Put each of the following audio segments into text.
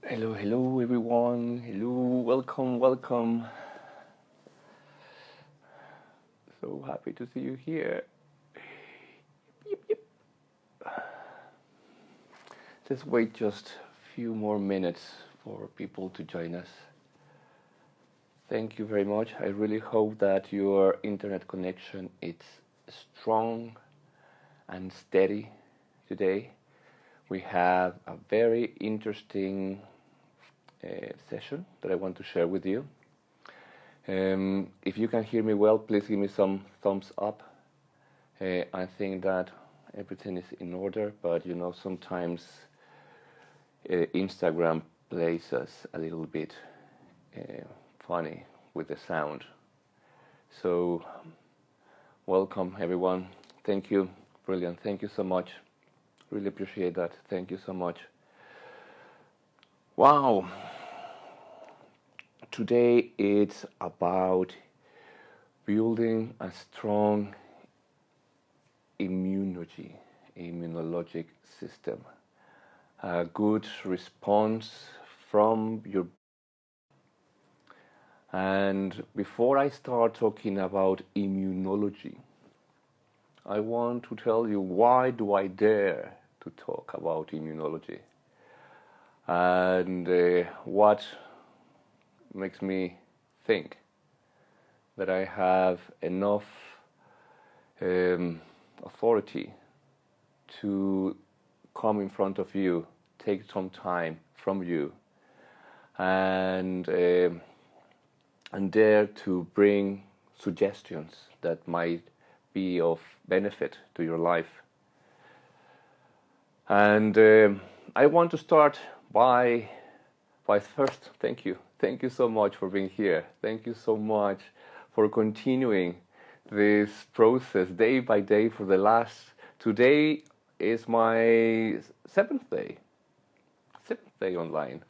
Hello, hello everyone. Hello, welcome, welcome. So happy to see you here. Yep, yep. Let's wait just a few more minutes for people to join us. Thank you very much. I really hope that your internet connection is strong and steady today. We have a very interesting session that I want to share with you. If you can hear me well, please give me some thumbs up. I think that everything is in order, but sometimes Instagram plays us a little bit funny with the sound. So, welcome everyone. Thank you. Brilliant. Thank you so much. Really appreciate that. Thank you so much. Wow. Today it's about building a strong immunologic system, a good response from your. And before I start talking about immunology, I want to tell you, why do I dare to talk about immunology, and what makes me think that I have enough authority to come in front of you, take some time from you, and dare to bring suggestions that might be of benefit to your life. And I want to start by first, thank you. Thank you so much for being here. Thank you so much for continuing this process day by day for the last. Today is my seventh day online.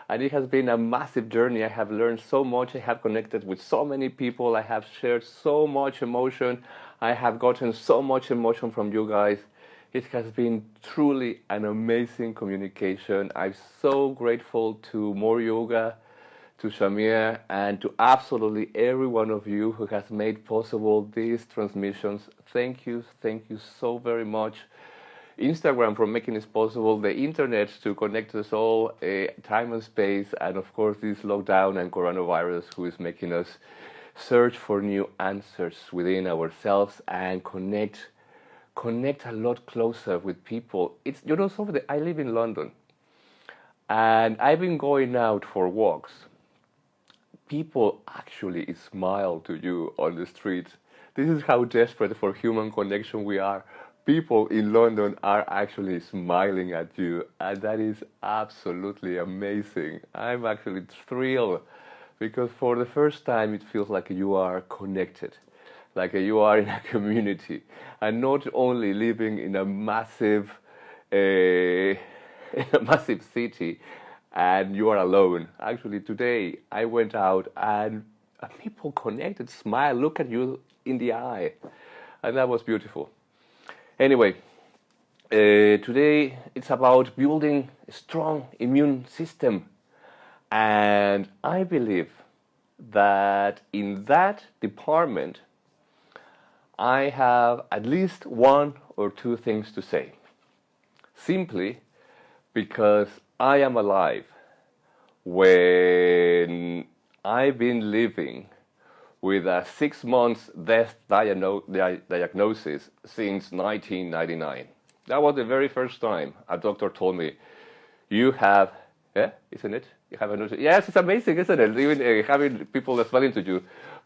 And it has been a massive journey. I have learned so much. I have connected with so many people. I have shared so much emotion. I have gotten so much emotion from you guys. It has been truly an amazing communication. I'm so grateful to More Yoga, to Shamir, and to absolutely every one of you who has made possible these transmissions. Thank you so very much. Instagram for making this possible, the internet to connect us all, time and space, and of course this lockdown and coronavirus who is making us search for new answers within ourselves and connect a lot closer with people. It's I live in London, and I've been going out for walks. People actually smile to you on the street. This is how desperate for human connection we are. People in London are actually smiling at you, and that is absolutely amazing. I'm actually thrilled because for the first time it feels like you are connected, like you are in a community, and not only living in a massive massive city and you are alone. Actually, today I went out and people connected, smile, look at you in the eye, and that was beautiful. Anyway, today it's about building a strong immune system, and I believe that in that department I have at least one or two things to say, simply because I am alive when I've been living with a 6 months death diagnosis since 1999. That was the very first time a doctor told me, you have, isn't it? You have a nose. Yes, it's amazing, isn't it? Even having people smiling to you.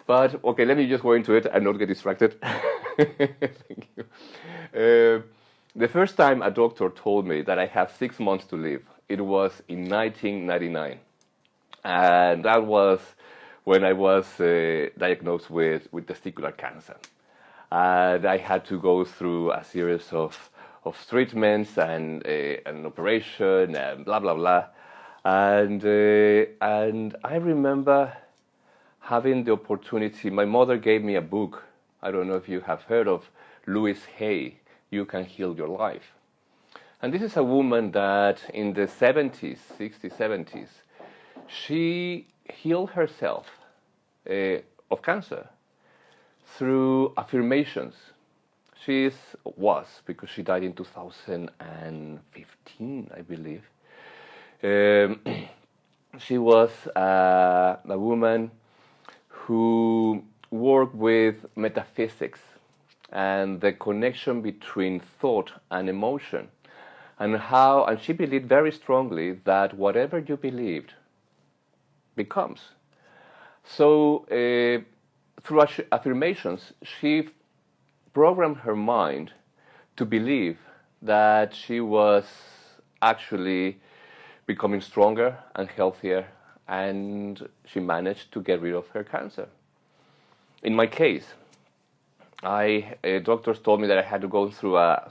But, okay, let me just go into it and not get distracted. Thank you. The first time a doctor told me that I have 6 months to live, it was in 1999. And that was when I was diagnosed with testicular cancer. And I had to go through a series of treatments and an operation and blah, blah, blah. And I remember having the opportunity. My mother gave me a book. I don't know if you have heard of Louis Hay, You Can Heal Your Life. And this is a woman that in the 70s, 60s, 70s, she healed herself of cancer through affirmations. Was, because she died in 2015, I believe. She was a woman who worked with metaphysics and the connection between thought and emotion, and she believed very strongly that whatever you believed becomes. So through affirmations, she programmed her mind to believe that she was actually becoming stronger and healthier, and she managed to get rid of her cancer. In my case, doctors told me that I had to go through a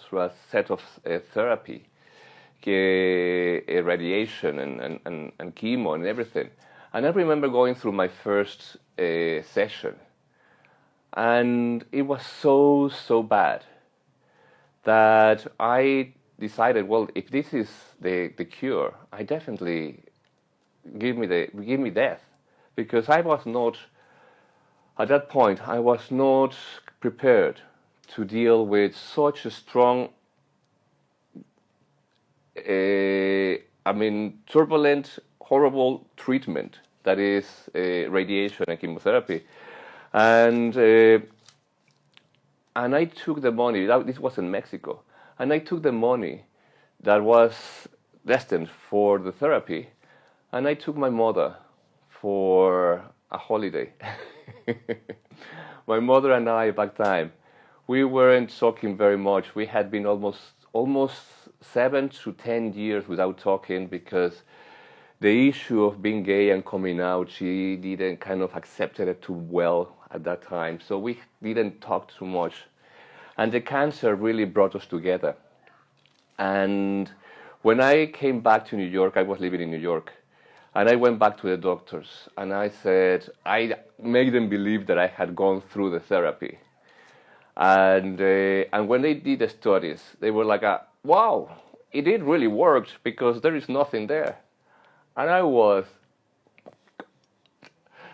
set of therapy, radiation and chemo and everything. And I remember going through my first session, and it was so bad that I decided, well, if this is the cure, I definitely give me death, because I was not, at that point, I was not prepared to deal with such a strong, turbulent, horrible treatment that is radiation and chemotherapy. And I took the money, this was in Mexico, and I took the money that was destined for the therapy, and I took my mother for a holiday. My mother and I, back then, we weren't talking very much. We had been almost 7 to 10 years without talking, because the issue of being gay and coming out, she didn't kind of accept it too well at that time. So we didn't talk too much. And the cancer really brought us together. And when I came back to New York, I was living in New York, and I went back to the doctors, and I said, I made them believe that I had gone through the therapy. And when they did the studies, they were like, wow, it really worked, because there is nothing there. And I was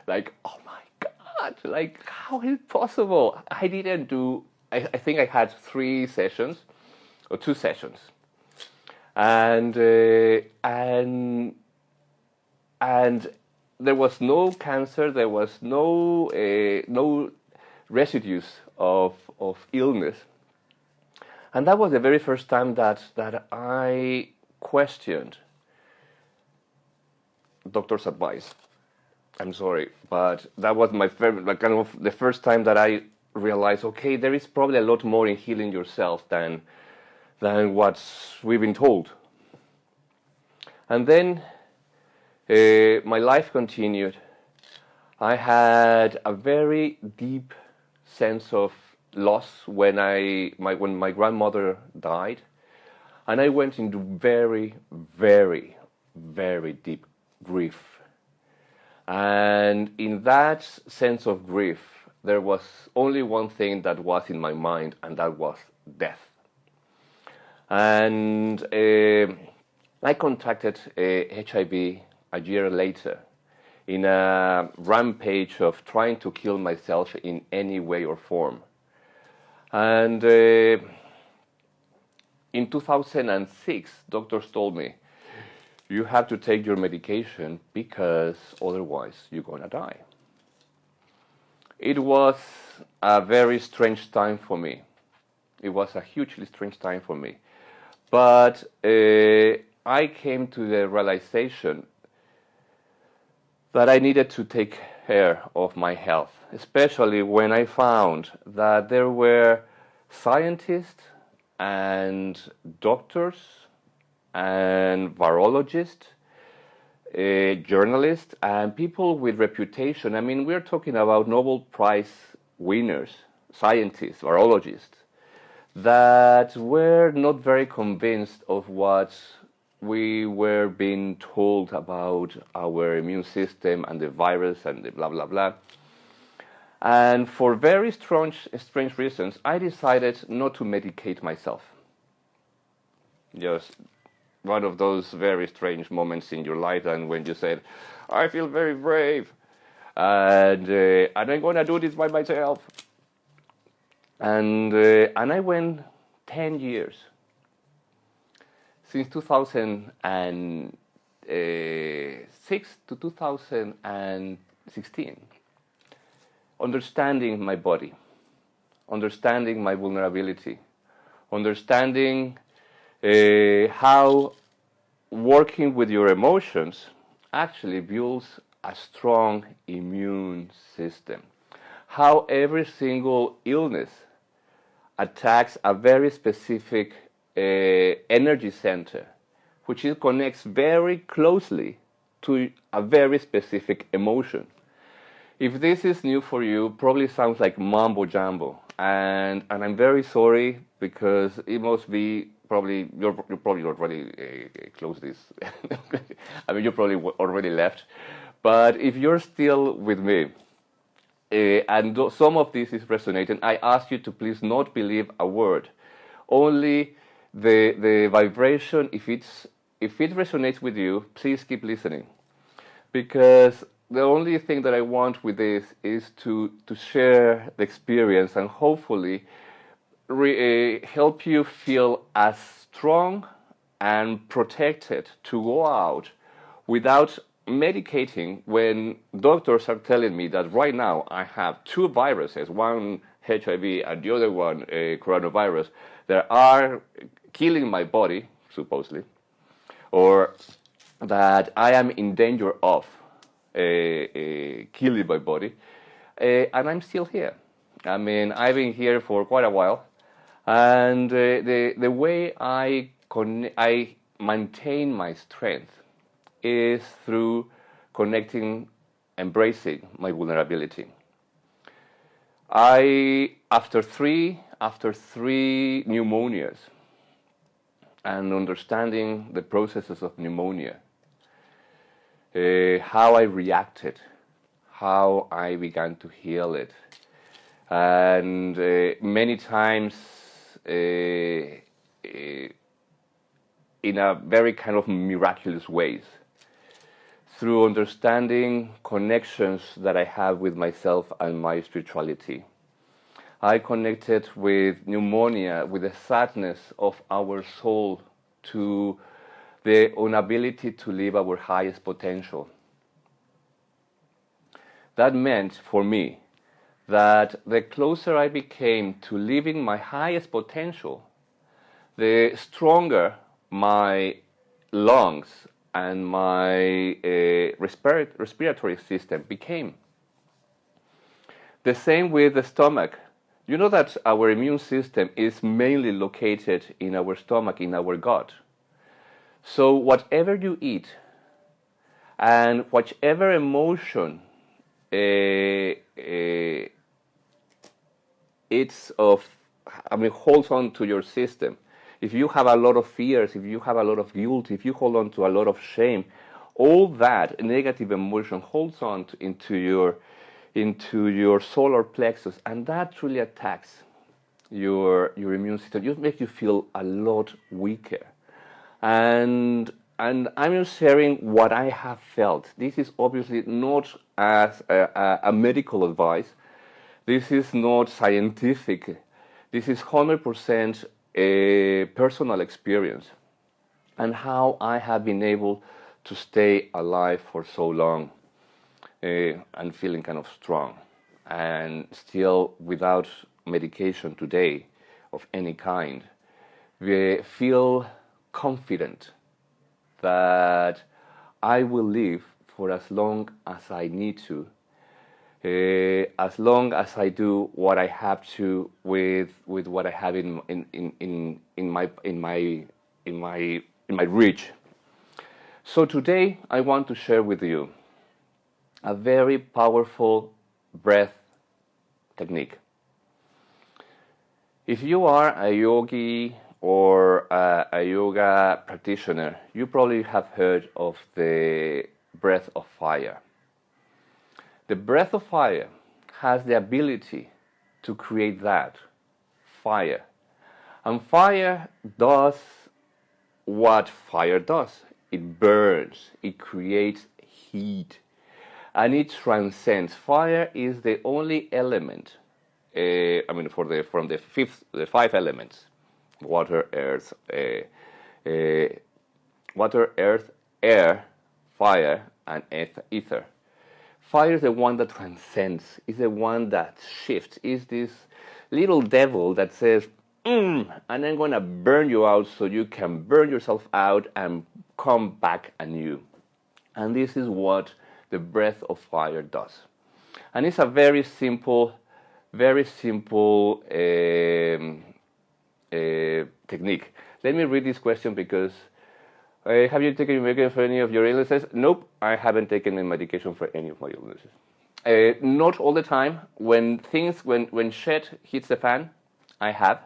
like, oh my God, like, how is it possible? I didn't do, I think I had 3 sessions, or 2 sessions. And there was no cancer, there was no residues of illness. And that was the very first time that I questioned doctor's advice. I'm sorry, but that was my favorite, like, kind of the first time that I realized, okay, there is probably a lot more in healing yourself than what we've been told. And then my life continued. I had a very deep sense of loss when my grandmother died, and I went into very, very, very deep grief. And in that sense of grief, there was only one thing that was in my mind, and that was death. And I contracted HIV a year later in a rampage of trying to kill myself in any way or form. And in 2006, doctors told me, you have to take your medication, because otherwise you're going to die. It was a very strange time for me. It was a hugely strange time for me. But I came to the realization that I needed to take care of my health, especially when I found that there were scientists and doctors and virologists, journalists, and people with reputation. I mean, we're talking about Nobel Prize winners, scientists, virologists, that were not very convinced of what we were being told about our immune system and the virus and the blah, blah, blah. And for very strange reasons, I decided not to medicate myself. Just one of those very strange moments in your life, and when you said, "I feel very brave, and I'm gonna do this by myself," and I went 10 years since 2006 to 2016, understanding my body, understanding my vulnerability, understanding how working with your emotions actually builds a strong immune system. How every single illness attacks a very specific energy center, which it connects very closely to a very specific emotion. If this is new for you, probably sounds like mumbo jumbo, and I'm very sorry because it must be probably you're probably already closed this. I mean, you probably already left, but if you're still with me, and some of this is resonating, I ask you to please not believe a word, only the vibration. If it resonates with you, please keep listening, because the only thing that I want with this is to share the experience and hopefully help you feel as strong and protected to go out without medicating when doctors are telling me that right now I have two viruses, one HIV and the other one coronavirus, that are killing my body, supposedly, or that I am in danger of killing my body, and I'm still here. I mean, I've been here for quite a while, and the way I maintain my strength is through connecting, embracing my vulnerability. After three pneumonias and understanding the processes of pneumonia, how I reacted, how I began to heal it, and many times in a very kind of miraculous ways, through understanding connections that I have with myself and my spirituality. I connected with pneumonia, with the sadness of our soul, to the inability to live our highest potential. That meant for me that the closer I became to living my highest potential, the stronger my lungs and my respiratory system became. The same with the stomach. You know that our immune system is mainly located in our stomach, in our gut. So whatever you eat and whatever emotion holds on to your system. If you have a lot of fears, if you have a lot of guilt, if you hold on to a lot of shame, all that negative emotion holds on into your solar plexus, and that truly attacks your immune system. It makes you feel a lot weaker. And I'm just sharing what I have felt. This is obviously not as a medical advice. This is not scientific. This is 100% a personal experience, and how I have been able to stay alive for so long and feeling kind of strong, and still without medication today of any kind. We feel confident that I will live for as long as I need to, as long as I do what I have to with what I have in my reach. So today I want to share with you a very powerful breath technique. If you are a yogi or a yoga practitioner, you probably have heard of the breath of fire. The breath of fire has the ability to create that fire. And fire does what fire does. It burns, it creates heat, and it transcends. Fire is the only element, from the five elements: water, earth, air, fire, and ether. Fire is the one that transcends, is the one that shifts, is this little devil that says, and I'm going to burn you out so you can burn yourself out and come back anew. And this is what the breath of fire does. And it's a very simple technique. Let me read this question because have you taken medication for any of your illnesses? Nope, I haven't taken any medication for any of my illnesses. Not all the time. When shit hits the fan, I have.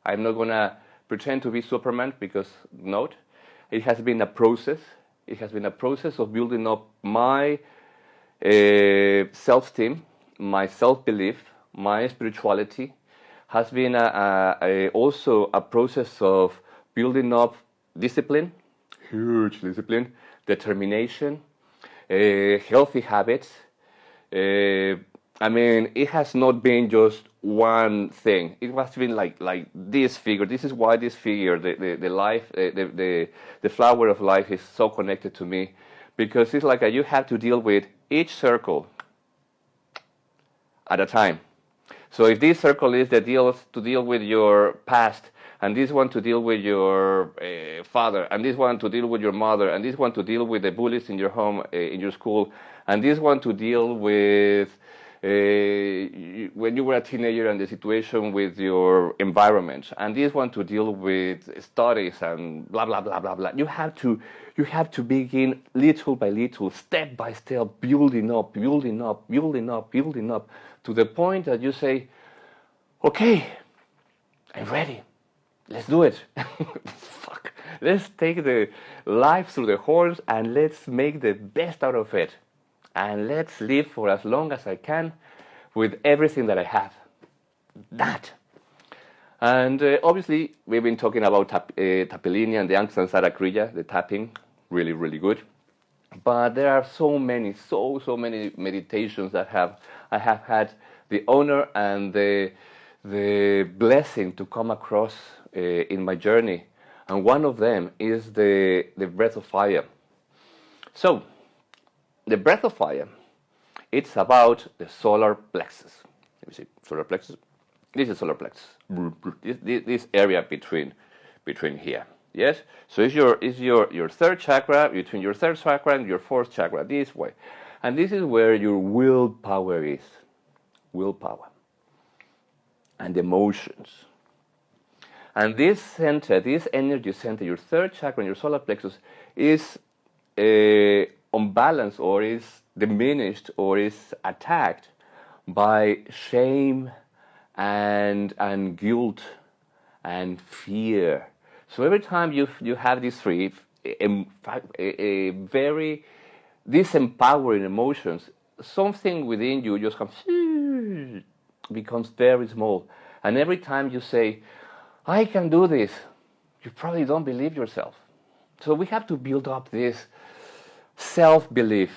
I'm not gonna pretend to be Superman because not. It has been a process. It has been a process of building up my self-esteem, my self-belief, my spirituality. Has been also a process of building up discipline, huge discipline, determination, healthy habits. It has not been just one thing. It has been like this figure. This is why this figure, the flower of life, is so connected to me, because it's like you have to deal with each circle at a time. So if this circle is to deal with your past, and this one to deal with your father, and this one to deal with your mother, and this one to deal with the bullies in your home, in your school, and this one to deal with when you were a teenager and the situation with your environment, and this one to deal with studies and blah blah blah blah blah. You have to begin little by little, step by step, building up to the point that you say, okay, I'm ready. Let's do it. Fuck. Let's take the life through the horns and let's make the best out of it. And let's live for as long as I can with everything that I have. That. And obviously, we've been talking about Tapelini and the Angsana Kriya, the tapping, really, really good. But there are so many meditations that I have had the honor and the blessing to come across in my journey, and one of them is the breath of fire. So, the breath of fire, it's about the solar plexus. Let me see, solar plexus. This is solar plexus. This area between here. Yes. So it's your third chakra, between your third chakra and your fourth chakra, this way, and this is where your willpower is. Willpower and emotions. And this center, this energy center, your third chakra and your solar plexus, is unbalanced or is diminished or is attacked by shame and guilt and fear. So every time you have these three, very disempowering emotions, something within you just becomes very small. And every time you say, I can do this, you probably don't believe yourself. So we have to build up this self-belief.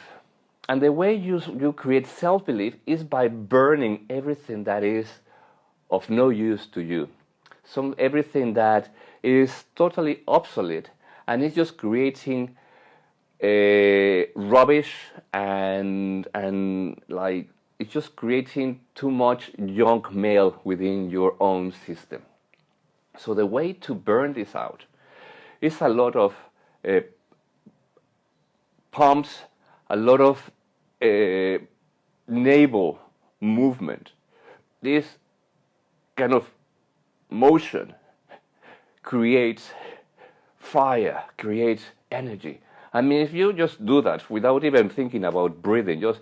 And the way you create self-belief is by burning everything that is of no use to you. Everything that is totally obsolete and is just creating rubbish and like it's just creating too much junk mail within your own system. So the way to burn this out is a lot of pumps, a lot of navel movement. This kind of motion creates fire, creates energy. I mean, if you just do that without even thinking about breathing, just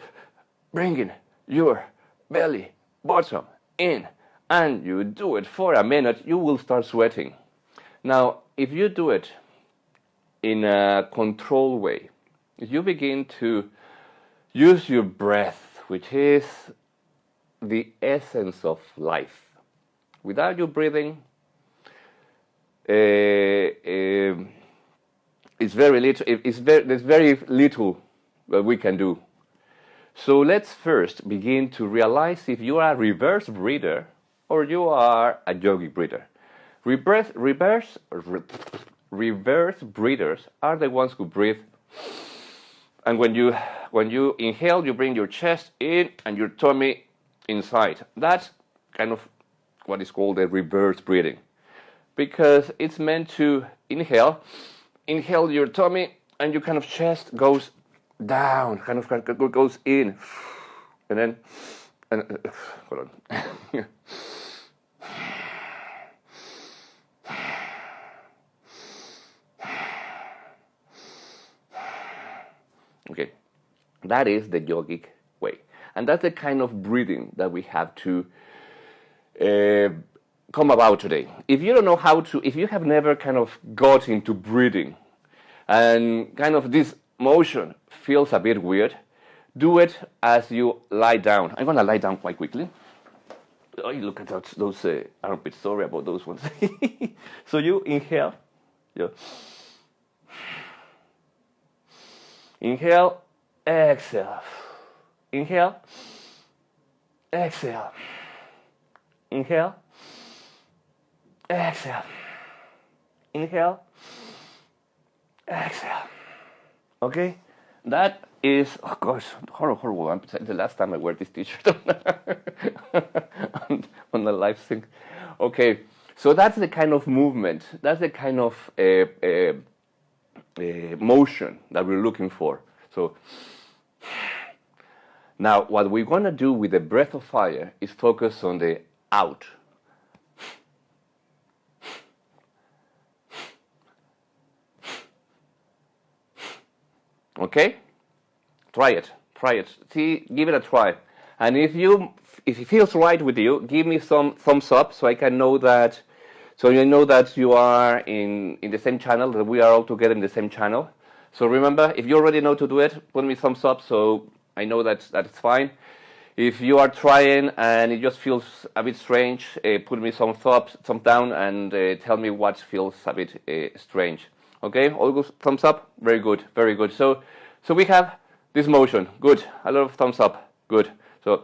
bringing your belly bottom in, and you do it for a minute, you will start sweating. Now, if you do it in a controlled way, if you begin to use your breath, which is the essence of life, without you breathing, It's very little. There's very little that we can do. So let's first begin to realize if you are a reverse breather or you are a yogic breather. Reverse breathers are the ones who breathe, and when you inhale, you bring your chest in and your tummy inside. That's kind of what is called a reverse breathing, because it's meant to inhale your tummy, and your kind of chest goes down, kind of goes in, and then hold on. Okay, that is the yogic way, and that's the kind of breathing that we have to come about today. If you don't know how to, if you have never kind of got into breathing, and kind of this motion feels a bit weird, do it as you lie down. I'm gonna lie down quite quickly. Oh, you look at those armpits. Sorry about those ones. So you inhale. Yeah. Inhale, exhale. Inhale, exhale. Inhale, exhale. Inhale, exhale. Okay? That is, oh gosh, horrible. The last time I wear this t-shirt on the live sync. Okay, so that's the kind of movement, that's the kind of motion that we're looking for. So now what we're going to do with the breath of fire is focus on the out. Okay? Try it. See, give it a try. And if it feels right with you, give me some thumbs up so I can know that, so you know that you are in the same channel, that we are all together in the same channel. So remember, if you already know to do it, put me thumbs up so I know that it's fine. If you are trying and it just feels a bit strange, put me some down and tell me what feels a bit strange. Okay, all good, thumbs up, very good, very good. So we have this motion, good, a lot of thumbs up, good. So,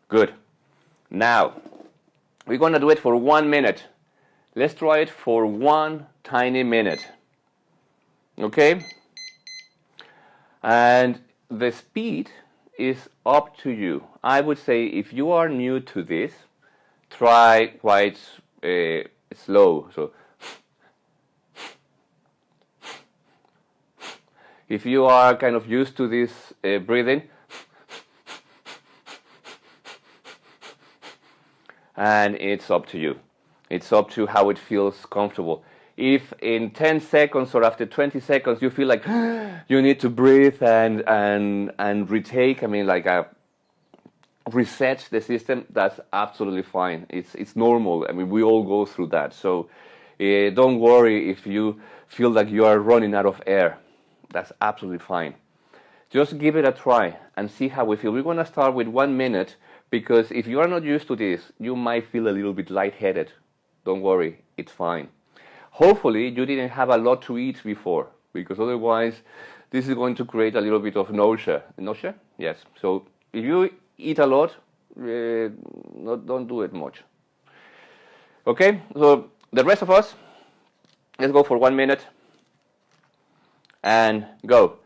good. Now, we're gonna do it for 1 minute. Let's try it for 1 tiny minute. Okay? And the speed is up to you. I would say if you are new to this, try quite slow. So, if you are kind of used to this breathing, and it's up to you. It's up to how it feels comfortable. If in 10 seconds or after 20 seconds you feel like you need to breathe and retake, I mean like reset the system, that's absolutely fine. It's normal. I mean, we all go through that. So don't worry if you feel like you are running out of air. That's absolutely fine. Just give it a try and see how we feel. We're going to start with 1 minute, because if you are not used to this, you might feel a little bit lightheaded. Don't worry, it's fine. Hopefully you didn't have a lot to eat before, because otherwise this is going to create a little bit of nausea. Nausea? Yes. So if you eat a lot, don't do it much. Okay, so the rest of us, let's go for 1 minute and go.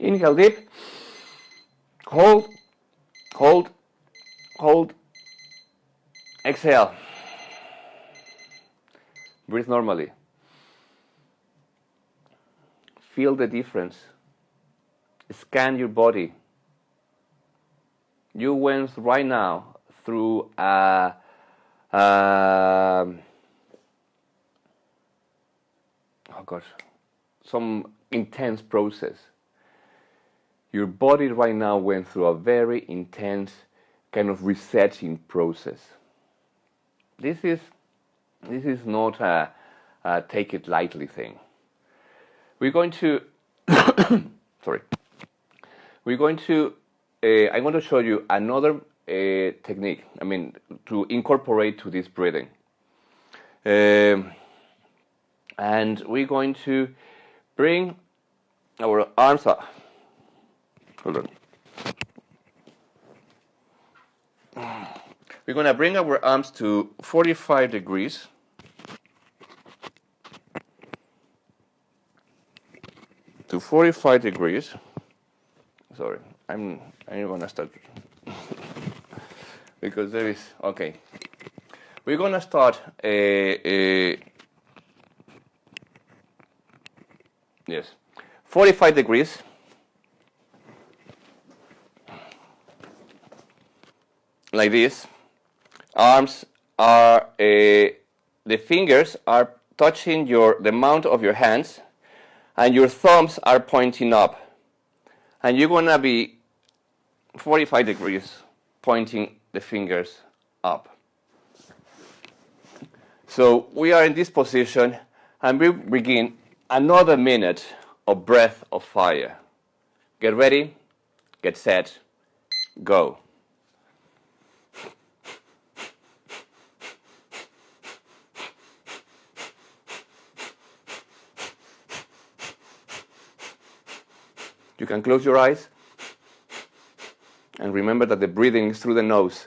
Inhale deep. Hold, hold, hold. Exhale. Breathe normally. Feel the difference. Scan your body. You went right now through some intense process. Your body right now went through a very intense kind of resetting process. This is not a take it lightly thing. We're going to sorry. We're going to I'm going to show you another technique. I mean, to incorporate to this breathing. And we're going to bring our arms up. Hold on. We're going to bring our arms to 45 degrees. To 45 degrees. Sorry, I'm going to start because there is okay. We're going to start yes, 45 degrees. Like this. Arms are the fingers are touching the mount of your hands, and your thumbs are pointing up. And you're going to be 45 degrees pointing the fingers up. So we are in this position, and we begin another minute of breath of fire. Get ready, get set, go. You can close your eyes and remember that the breathing is through the nose.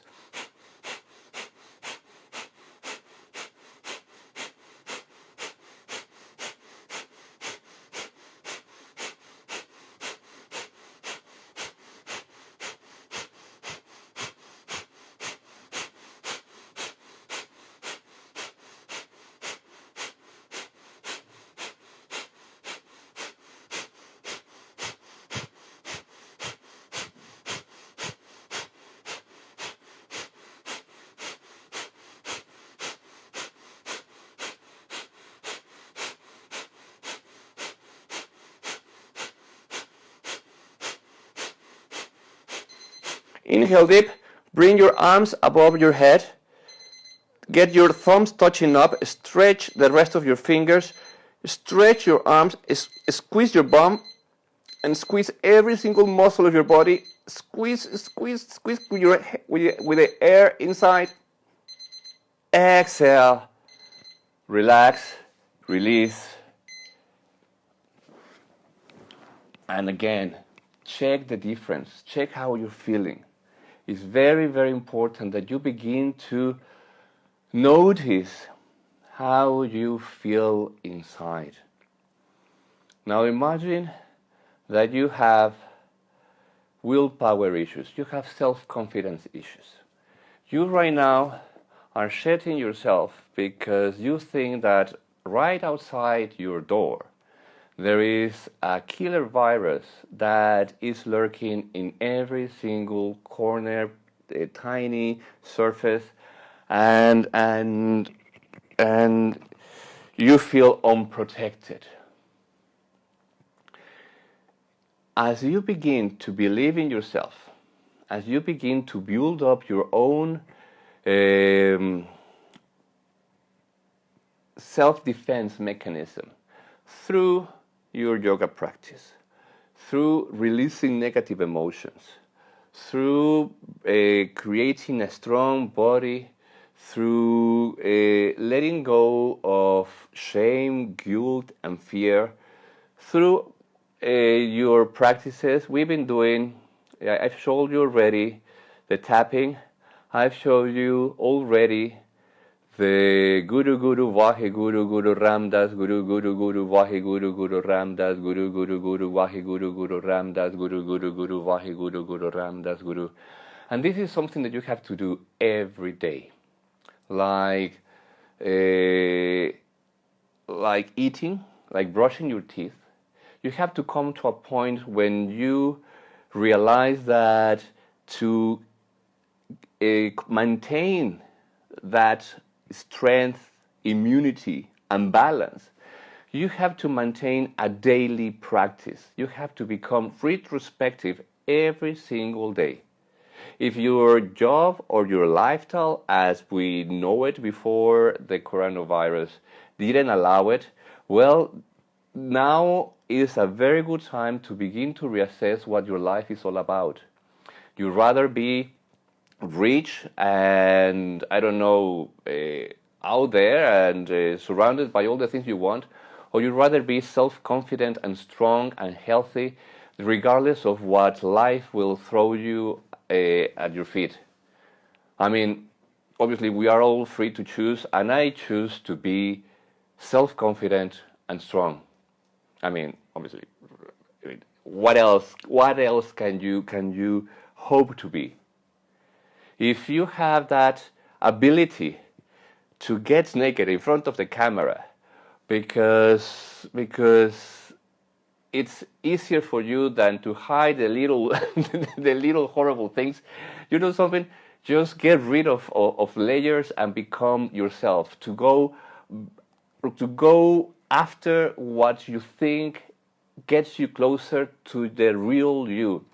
Inhale deep, bring your arms above your head, get your thumbs touching up, stretch the rest of your fingers, stretch your arms, squeeze your bum, and squeeze every single muscle of your body, squeeze with the air inside. Exhale, relax, release, and again, check the difference, check how you're feeling. It's very, very important that you begin to notice how you feel inside. Now imagine that you have willpower issues, you have self-confidence issues. You right now are shedding yourself because you think that right outside your door there is a killer virus that is lurking in every single corner, a tiny surface, and you feel unprotected. As you begin to believe in yourself, as you begin to build up your own self-defense mechanism through your yoga practice, through releasing negative emotions, through creating a strong body, through letting go of shame, guilt, and fear, through your practices. We've been doing, I've showed you already the tapping, I've showed you already The Guru Guru Vahe Guru Guru Ramdas Guru Guru Guru Vahe Guru Guru Ramdas Guru Guru Guru Vahe Guru Guru Ramdas Guru Guru Guru Vahe Guru Guru Ramdas Guru. And this is something that you have to do every day, like eating, like brushing your teeth. You have to come to a point when you realize that to maintain that strength, immunity, and balance, you have to maintain a daily practice. You have to become retrospective every single day. If your job or your lifestyle, as we know it before the coronavirus, didn't allow it, well, now is a very good time to begin to reassess what your life is all about. You'd rather be rich and, I don't know, out there and surrounded by all the things you want, or you'd rather be self-confident and strong and healthy regardless of what life will throw you at your feet. I mean, obviously we are all free to choose, and I choose to be self-confident and strong. I mean, obviously, what else can you hope to be? If you have that ability to get naked in front of the camera because it's easier for you than to hide the little the little horrible things, you know something, just get rid of layers and become yourself, to go after what you think gets you closer to the real you.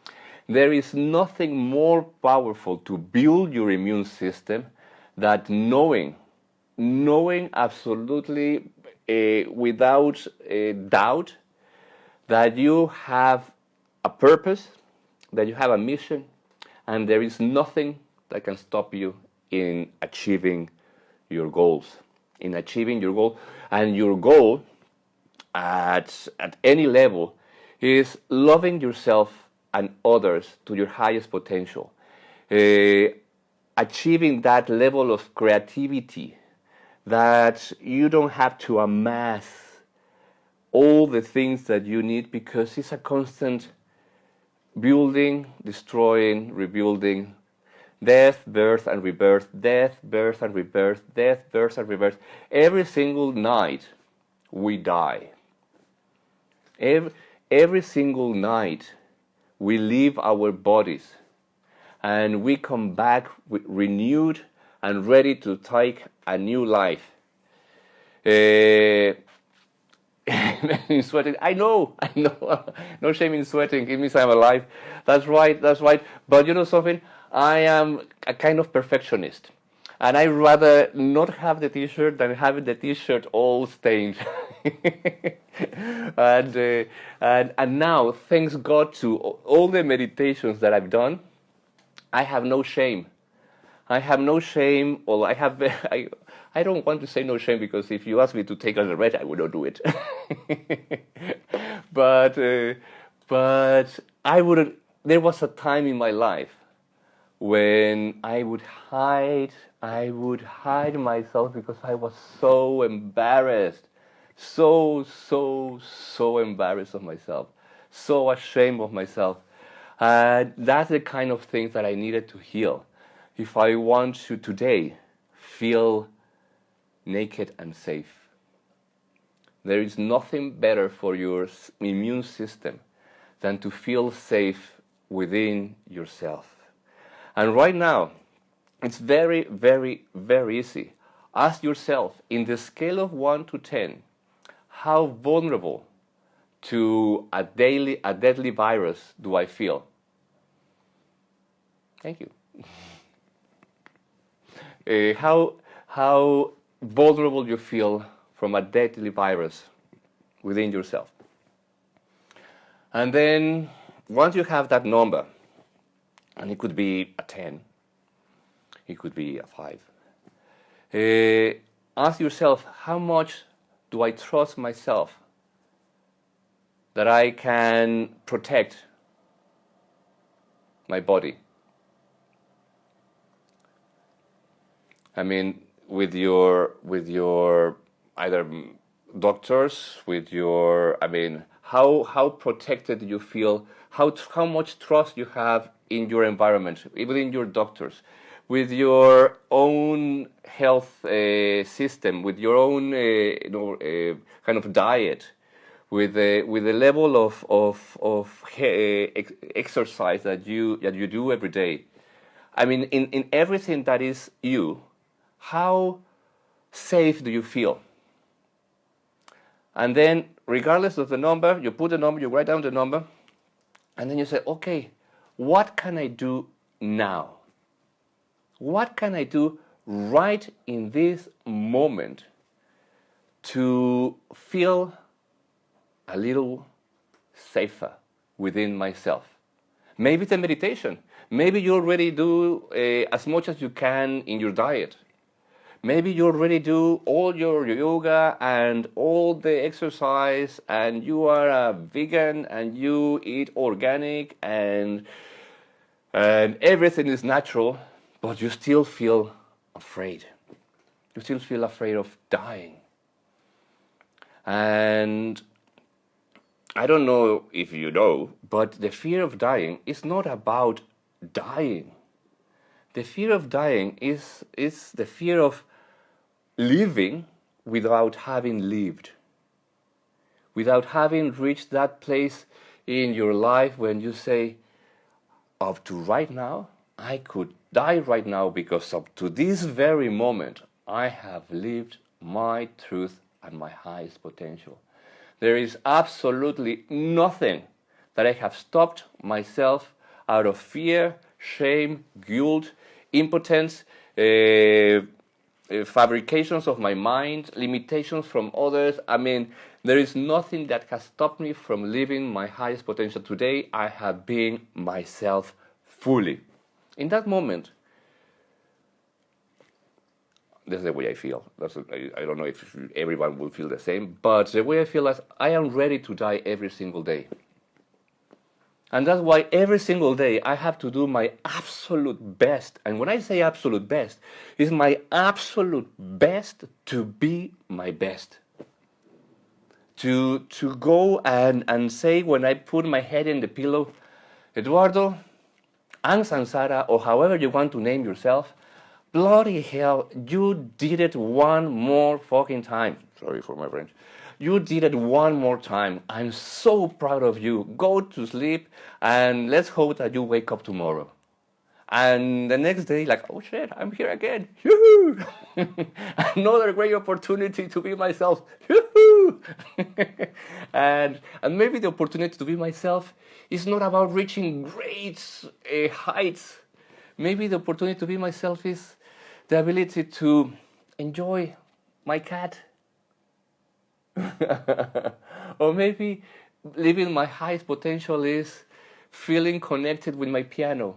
There is nothing more powerful to build your immune system than knowing absolutely without doubt that you have a purpose, that you have a mission, and there is nothing that can stop you in achieving your goals. In achieving your goal. And your goal at any level is loving yourself and others to your highest potential. Achieving that level of creativity that you don't have to amass all the things that you need, because it's a constant building, destroying, rebuilding, death, birth, and rebirth, death, birth, and rebirth, death, birth, and rebirth. Every single night we die. Every single night we leave our bodies and we come back renewed and ready to take a new life. Sweating, I know. No shame in sweating. It means I'm alive. That's right. But you know something? I am a kind of perfectionist, and I rather not have the T-shirt than having the T-shirt all stained. and now, thanks God to all the meditations that I've done, I have no shame. Well, I don't want to say no shame, because if you ask me to take as a red, I would not do it. but I wouldn't. There was a time in my life when I would hide myself because I was so embarrassed, so embarrassed of myself, so ashamed of myself. That's the kind of things that I needed to heal if I want to today feel naked and safe. There is nothing better for your immune system than to feel safe within yourself. And right now, it's very, very, very easy. Ask yourself, in the scale of 1 to 10, how vulnerable to a deadly virus do I feel? Thank you. How vulnerable you feel from a deadly virus within yourself. And then, once you have that number, and it could be a 10, it could be a 5, ask yourself, how much do I trust myself that I can protect my body? I mean, with your either doctors, with your, I mean, how protected you feel, how much trust you have in your environment, even in your doctors, with your own health system, with your own kind of diet, with the level of exercise that you do every day. I mean, in everything that is you, how safe do you feel? And then, regardless of the number, you put the number, you write down the number, and then you say, okay, what can I do now? What can I do right in this moment to feel a little safer within myself? Maybe it's a meditation. Maybe you already do as much as you can in your diet. Maybe you already do all your yoga and all the exercise, and you are a vegan and you eat organic and everything is natural, but you still feel afraid. You still feel afraid of dying. And I don't know if you know, but the fear of dying is not about dying. The fear of dying is the fear of living without having lived, without having reached that place in your life when you say, up to right now, I could die right now because up to this very moment, I have lived my truth and my highest potential. There is absolutely nothing that I have stopped myself out of fear, shame, guilt, impotence, fabrications of my mind, limitations from others. I mean, there is nothing that has stopped me from living my highest potential. Today, I have been myself fully. In that moment, that's the way I feel. I don't know if everyone will feel the same, but the way I feel is I am ready to die every single day. And that's why every single day I have to do my absolute best. And when I say absolute best, it's my absolute best to be my best. To go and say when I put my head in the pillow, Eduardo, Ang Sansara, or however you want to name yourself, bloody hell, you did it one more fucking time. Sorry for my French. You did it one more time. I'm so proud of you. Go to sleep and let's hope that you wake up tomorrow. And the next day, like, oh shit, I'm here again. Yoo-hoo! Another great opportunity to be myself. Yoo-hoo! and maybe the opportunity to be myself is not about reaching great heights. Maybe the opportunity to be myself is the ability to enjoy my cat. Or maybe living my highest potential is feeling connected with my piano,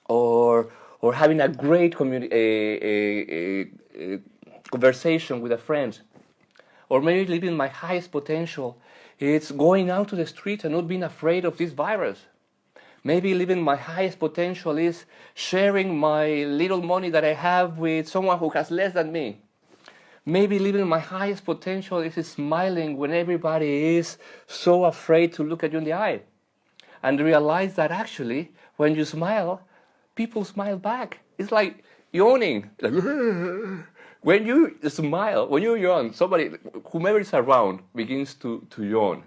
or having a great conversation with a friend, or maybe living my highest potential is going out to the street and not being afraid of this virus. Maybe living my highest potential is sharing my little money that I have with someone who has less than me. Maybe living my highest potential is smiling when everybody is so afraid to look at you in the eye. And realize that actually, when you smile, people smile back. It's like yawning. When you smile, when you yawn, somebody, whomever is around, begins to yawn.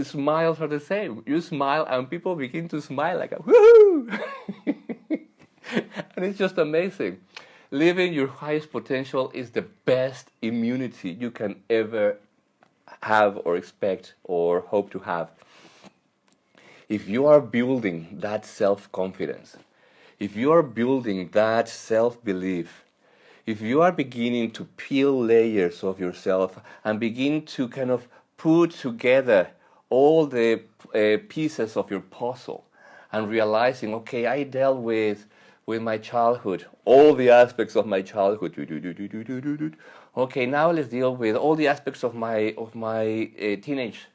Smiles are the same. You smile and people begin to smile like, woohoo! And it's just amazing. Living your highest potential is the best immunity you can ever have or expect or hope to have. If you are building that self-confidence, if you are building that self-belief, if you are beginning to peel layers of yourself and begin to kind of put together all the pieces of your puzzle and realizing, okay, I dealt with my childhood, all the aspects of my childhood. Okay, now let's deal with all the aspects of my teenage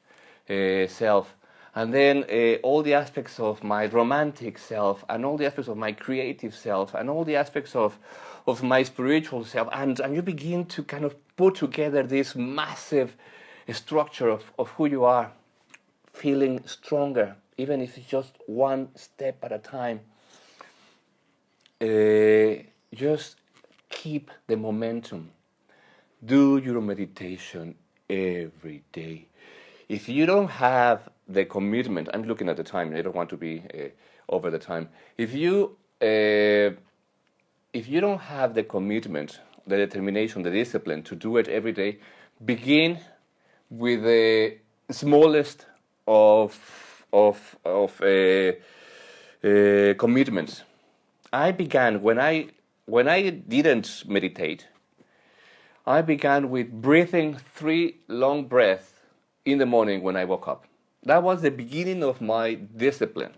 self. And then all the aspects of my romantic self, and all the aspects of my creative self, and all the aspects of my spiritual self. And you begin to kind of put together this massive structure of who you are, feeling stronger, even if it's just one step at a time. Just keep the momentum. Do your meditation every day. If you don't have the commitment, I'm looking at the time, I don't want to be over the time. If you don't have the commitment, the determination, the discipline to do it every day, begin with the smallest of commitments. I began when I didn't meditate. I began with breathing 3 long breaths in the morning when I woke up. That was the beginning of my discipline.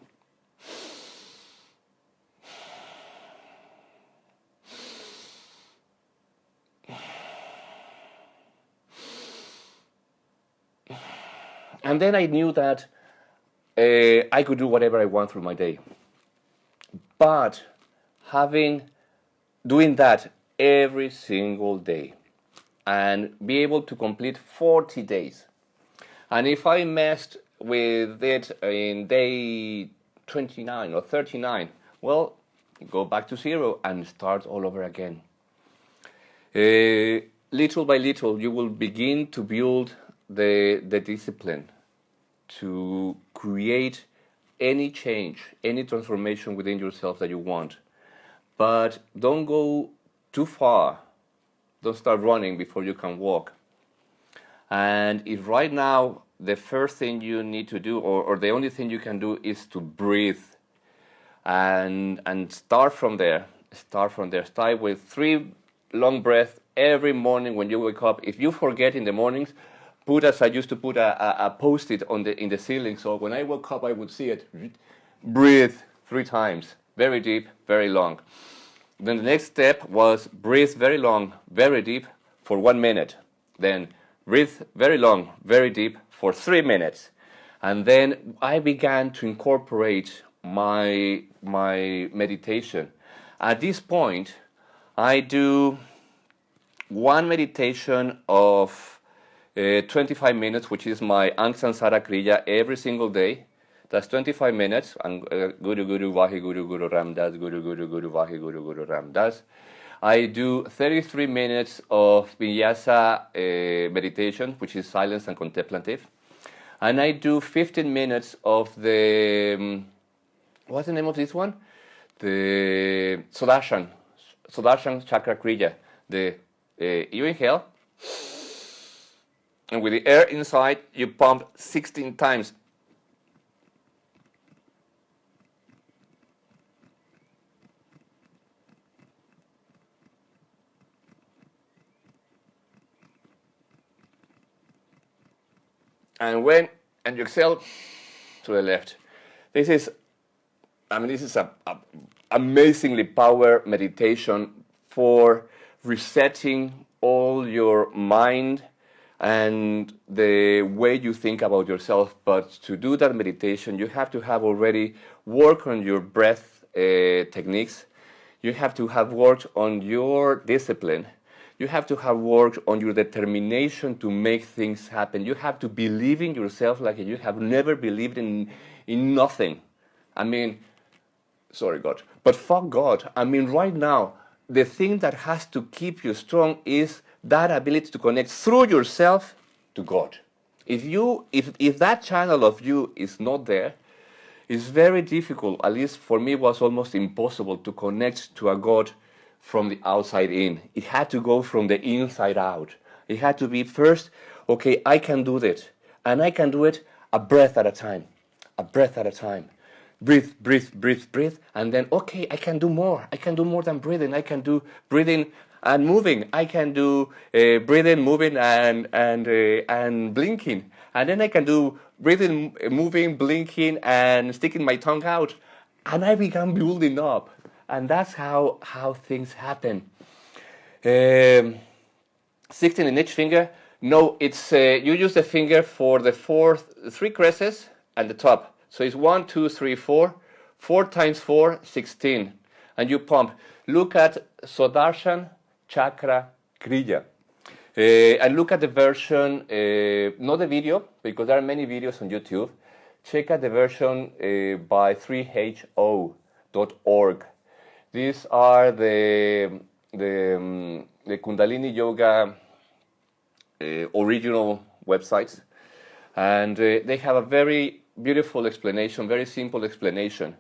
And then I knew that I could do whatever I want through my day. But doing that every single day and be able to complete 40 days. And if I messed with it in day 29 or 39, well, go back to 0 and start all over again. Little by little, you will begin to build the discipline to create any change, any transformation within yourself that you want. But don't go too far. Don't start running before you can walk. And if right now the first thing you need to do, or the only thing you can do, is to breathe, and start from there. Start with 3 long breaths every morning when you wake up. If you forget in the mornings, as I used to put a post-it in the ceiling, so when I woke up I would see it. Breathe 3 times, very deep, very long. Then the next step was breathe very long, very deep for 1 minute. Then breathe very long, very deep for 3 minutes. And then I began to incorporate my meditation. At this point, I do one meditation of 25 minutes, which is my Angsansara Kriya every single day. That's 25 minutes. And Guru Guru Vahi Guru Guru Ramdas, Guru Guru Guru Vahi Guru Guru Ramdas. I do 33 minutes of Vinyasa meditation, which is silence and contemplative. And I do 15 minutes of the, what's the name of this one? The Sudarshan Chakra Kriya. You inhale, and with the air inside, you pump 16 times. And you exhale to the left. This is a amazingly power meditation for resetting all your mind and the way you think about yourself. But to do that meditation, you have to have already worked on your breath techniques. You have to have worked on your discipline. You have to have worked on your determination to make things happen. You have to believe in yourself like you have never believed in nothing. Sorry, God. But fuck God. Right now, the thing that has to keep you strong is that ability to connect through yourself to God. If that channel of you is not there, it's very difficult, at least for me it was almost impossible to connect to a God from the outside in. It had to go from the inside out. It had to be first, okay, I can do this. And I can do it a breath at a time. A breath at a time. Breathe, breathe, breathe, breathe. And then, okay, I can do more. I can do more than breathing. I can do breathing and moving. I can do breathing, moving, and blinking. And then I can do breathing, moving, blinking, and sticking my tongue out. And I began building up. And that's how things happen. 16 in each finger. No, it's you use the finger for the 3 creases at the top. So it's 1, 2, 3, 4. 4 times 4, 16. And you pump. Look at Sudarshan Chakra Kriya. And look at the version, not the video, because there are many videos on YouTube. Check out the version by 3ho.org. These are the Kundalini Yoga original websites. And they have a very beautiful explanation, very simple explanation.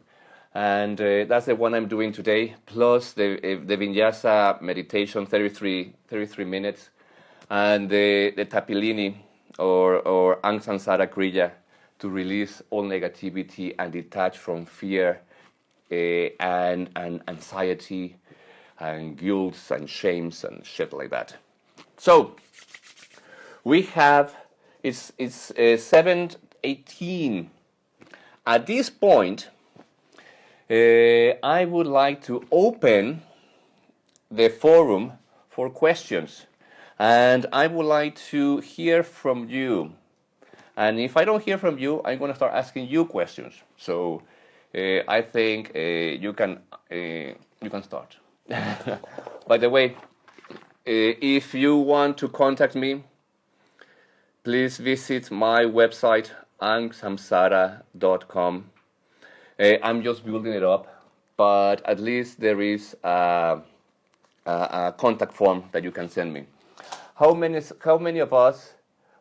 And that's the one I'm doing today, plus the Vinyasa meditation, 33 minutes, and the Tapilini or Aung San Sara Kriya to release all negativity and detach from fear and anxiety and guilt and shames and shit like that. So we have, it's 7:18. At this point, I would like to open the forum for questions, and I would like to hear from you. And if I don't hear from you, I'm going to start asking you questions. So I think you can start. By the way, if you want to contact me, please visit my website, angsamsara.com. I'm just building it up, but at least there is a contact form that you can send me. How many of us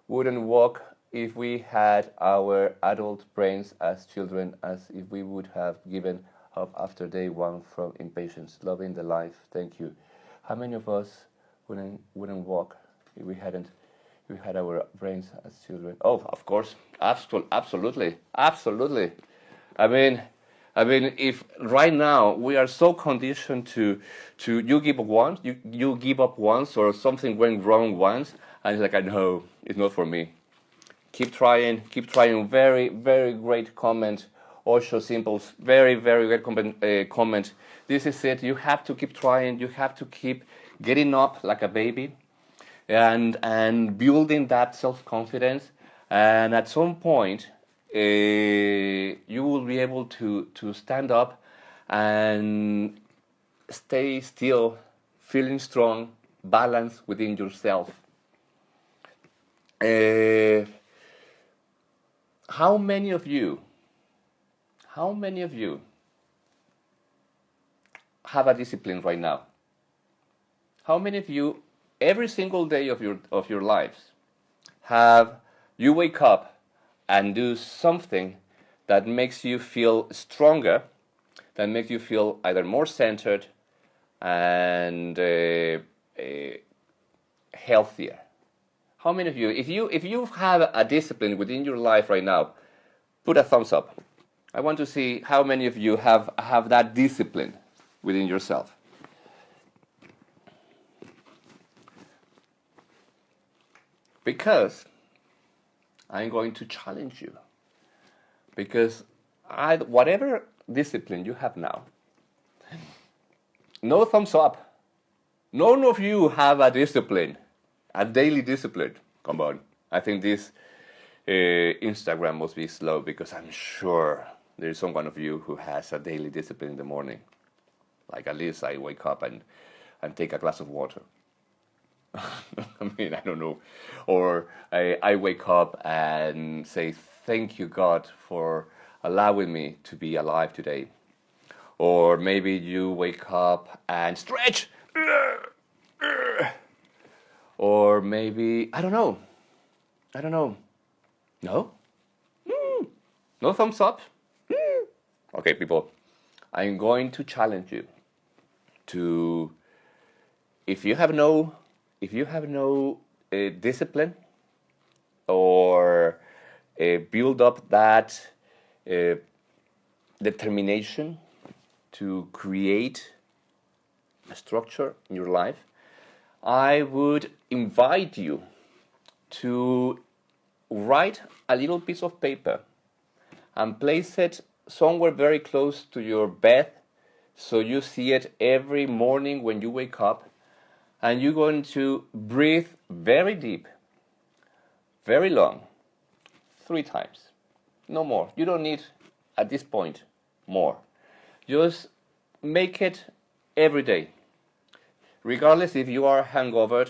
wouldn't walk if we had our adult brains as children, as if we would have given up after day one from impatience, loving the life? Thank you. How many of us wouldn't walk if we had our brains as children? Oh, of course, absolutely. I mean, if right now we are so conditioned to you give up once, you give up once, or something went wrong once, and it's like, I know it's not for me. Keep trying. Very, very great comment. Osho Simples, very, very great comment. This is it. You have to keep trying. You have to keep getting up like a baby, and building that self-confidence. And at some point, you will be able to stand up and stay still, feeling strong, balanced within yourself. How many of you have a discipline right now? How many of you, every single day of your lives, you wake up and do something that makes you feel stronger, that makes you feel either more centered and healthier? How many of you, if you have a discipline within your life right now, put a thumbs up. I want to see how many of you have that discipline within yourself. Because I'm going to challenge you. Because whatever discipline you have now, no thumbs up. None of you have a discipline, a daily discipline. Come on. I think this Instagram must be slow, because I'm sure there is some one of you who has a daily discipline in the morning. Like at least I wake up and take a glass of water. I mean, I don't know. Or I wake up and say, thank you, God, for allowing me to be alive today. Or maybe you wake up and stretch. Or maybe, I don't know. No? No thumbs up? Okay, people. I'm going to challenge you to, if you have no discipline, or build up that determination to create a structure in your life, I would invite you to write a little piece of paper and place it somewhere very close to your bed, so you see it every morning when you wake up. And you're going to breathe very deep, very long, 3 times. No more. You don't need, at this point, more. Just make it every day. Regardless if you are hangover,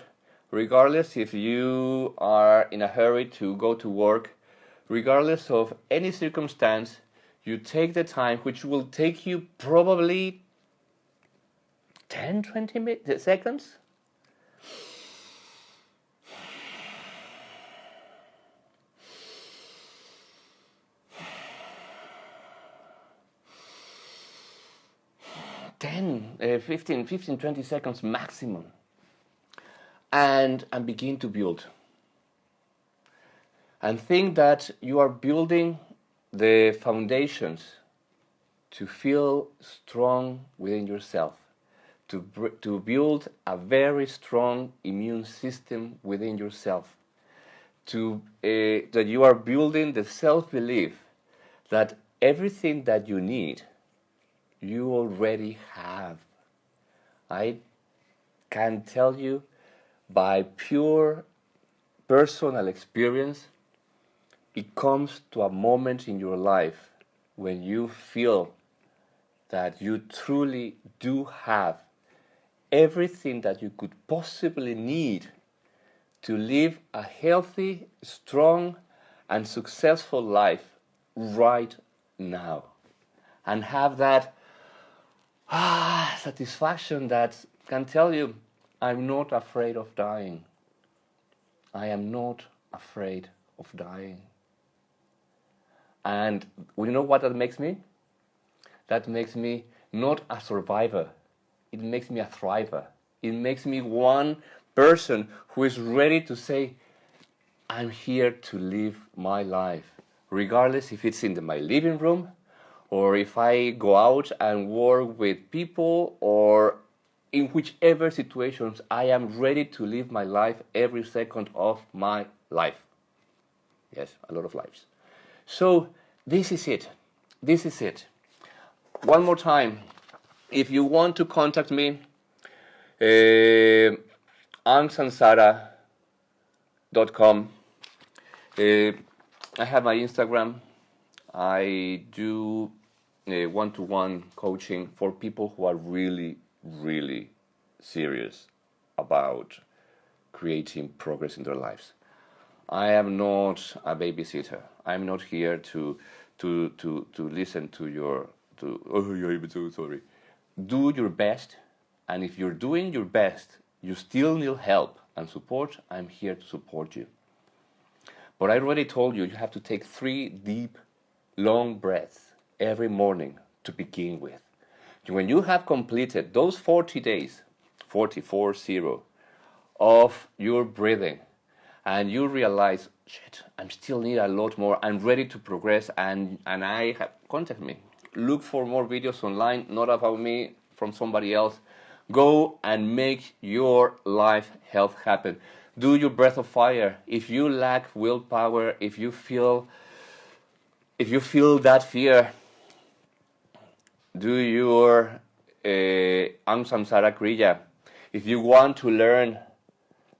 regardless if you are in a hurry to go to work, regardless of any circumstance, you take the time, which will take you probably 10, 20 seconds. Ten, 15, 20 seconds maximum. And begin to build. And think that you are building the foundations to feel strong within yourself, to build a very strong immune system within yourself, that you are building the self-belief that everything that you need, you already have. I can tell you by pure personal experience, it comes to a moment in your life when you feel that you truly do have everything that you could possibly need to live a healthy, strong, and successful life right now. And have that satisfaction that can tell you, I'm not afraid of dying. I am not afraid of dying. And you know what that makes me? That makes me not a survivor. It makes me a thriver. It makes me one person who is ready to say, I'm here to live my life, regardless if it's in my living room, or if I go out and work with people, or in whichever situations, I am ready to live my life every second of my life. Yes, a lot of lives. So this is it. This is it. One more time, if you want to contact me, angsansara.com. I have my Instagram. I do one-to-one coaching for people who are really, really serious about creating progress in their lives. I am not a babysitter. I'm not here to listen to your I'm so sorry. Do your best, and if you're doing your best, you still need help and support, I'm here to support you. But I already told you, you have to take 3 deep, long breaths every morning to begin with. When you have completed those 40 days, 40 of your breathing, and you realize, shit, I still need a lot more, I'm ready to progress, and contact me. Look for more videos online, not about me, from somebody else. Go and make your life health happen. Do your breath of fire. If you lack willpower, if you feel that fear, do your Aung Samsara Kriya. If you want to learn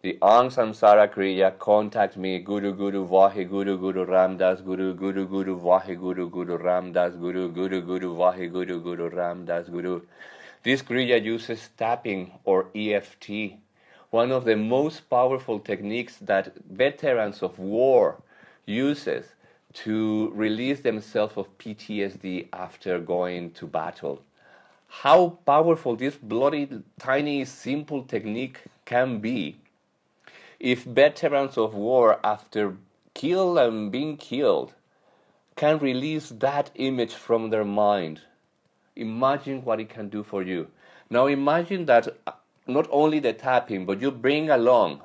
the Aung Samsara Kriya, contact me. Guru Guru Vahe Guru Guru Ramdas Guru Guru Guru Vahe Guru Guru Ramdas Guru Guru Guru Vahe Guru Guru Ramdas Guru. This Kriya uses tapping or EFT, one of the most powerful techniques that veterans of war uses to release themselves of PTSD after going to battle. How powerful this bloody, tiny, simple technique can be. If veterans of war, after killed and being killed, can release that image from their mind, imagine what it can do for you. Now imagine that not only the tapping, but you bring along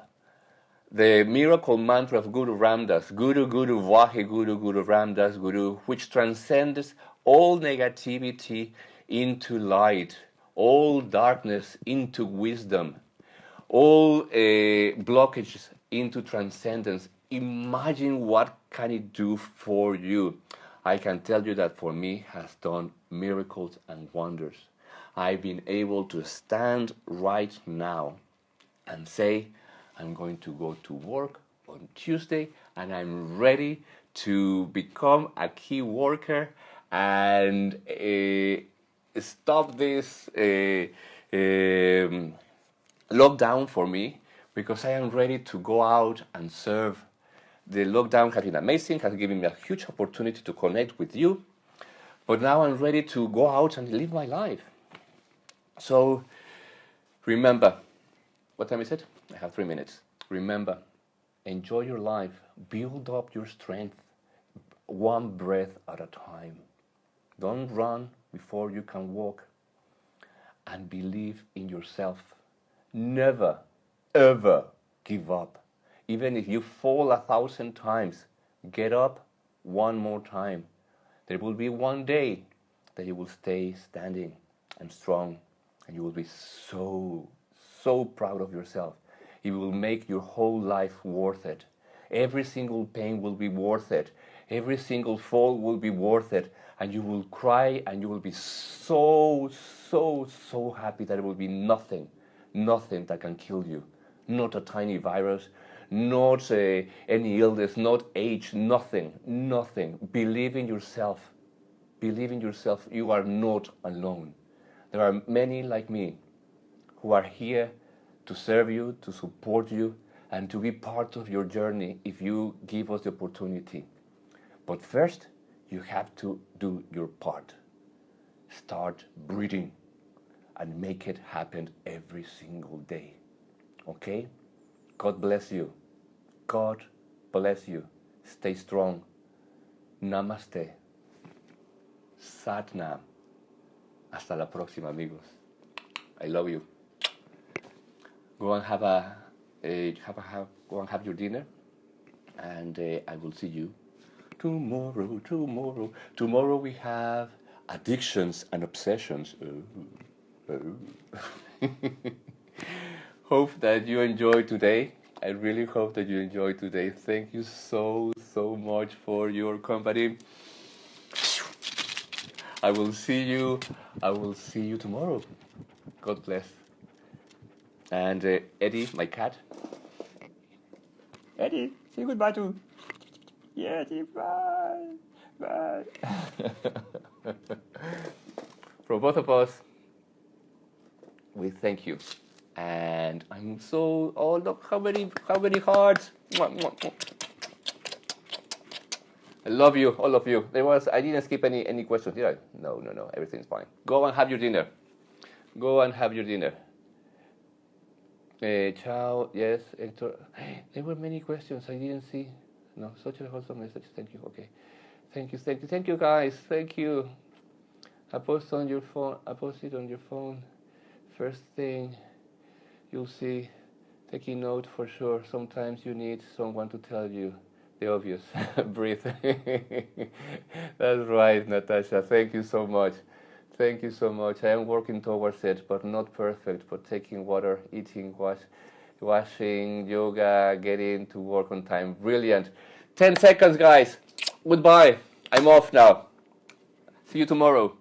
the miracle mantra of Guru Ramdas, Guru Guru Vahe Guru Guru Ramdas Guru, which transcends all negativity into light, all darkness into wisdom, all blockages into transcendence. Imagine what can it do for you. I can tell you that for me has done miracles and wonders. I've been able to stand right now and say, I'm going to go to work on Tuesday and I'm ready to become a key worker and stop this lockdown for me, because I am ready to go out and serve. The lockdown has been amazing, has given me a huge opportunity to connect with you, but now I'm ready to go out and live my life. So remember, what time is it? I have 3 minutes. Remember, enjoy your life, build up your strength, one breath at a time. Don't run before you can walk, and believe in yourself. Never, ever give up. Even if you fall 1,000 times, get up one more time. There will be one day that you will stay standing and strong, and you will be so proud of yourself. It will make your whole life worth it. Every single pain will be worth it. Every single fall will be worth it. And you will cry, and you will be so happy that it will be nothing that can kill you. Not a tiny virus, not any illness, not age, nothing. Believe in yourself. Believe in yourself. You are not alone. There are many like me who are here to serve you, to support you, and to be part of your journey if you give us the opportunity. But first, you have to do your part. Start breathing and make it happen every single day. Okay? God bless you. God bless you. Stay strong. Namaste. Satnam. Hasta la próxima, amigos. I love you. Go and have go and have your dinner, and I will see you tomorrow. Tomorrow we have addictions and obsessions. Hope that you enjoyed today. I really hope that you enjoyed today. Thank you so much for your company. I will see you tomorrow. God bless. And Eddie, my cat. Eddie, say goodbye to. Yeah, Eddie, bye. Bye. For both of us, we thank you. And I'm so, oh look how many hearts. I love you, all of you. I didn't skip any questions, did I? No, everything's fine. Go and have your dinner. Go and have your dinner. Ciao, yes, Hector. There were many questions I didn't see. No, such a wholesome message. Thank you. Okay. Thank you guys. Thank you. I post it on your phone. First thing you'll see, taking note for sure. Sometimes you need someone to tell you the obvious. Breathe. That's right, Natasha. Thank you so much. Thank you so much. I am working towards it, but not perfect. But taking water, eating, washing, yoga, getting to work on time. Brilliant. 10 seconds, guys. Goodbye. I'm off now. See you tomorrow.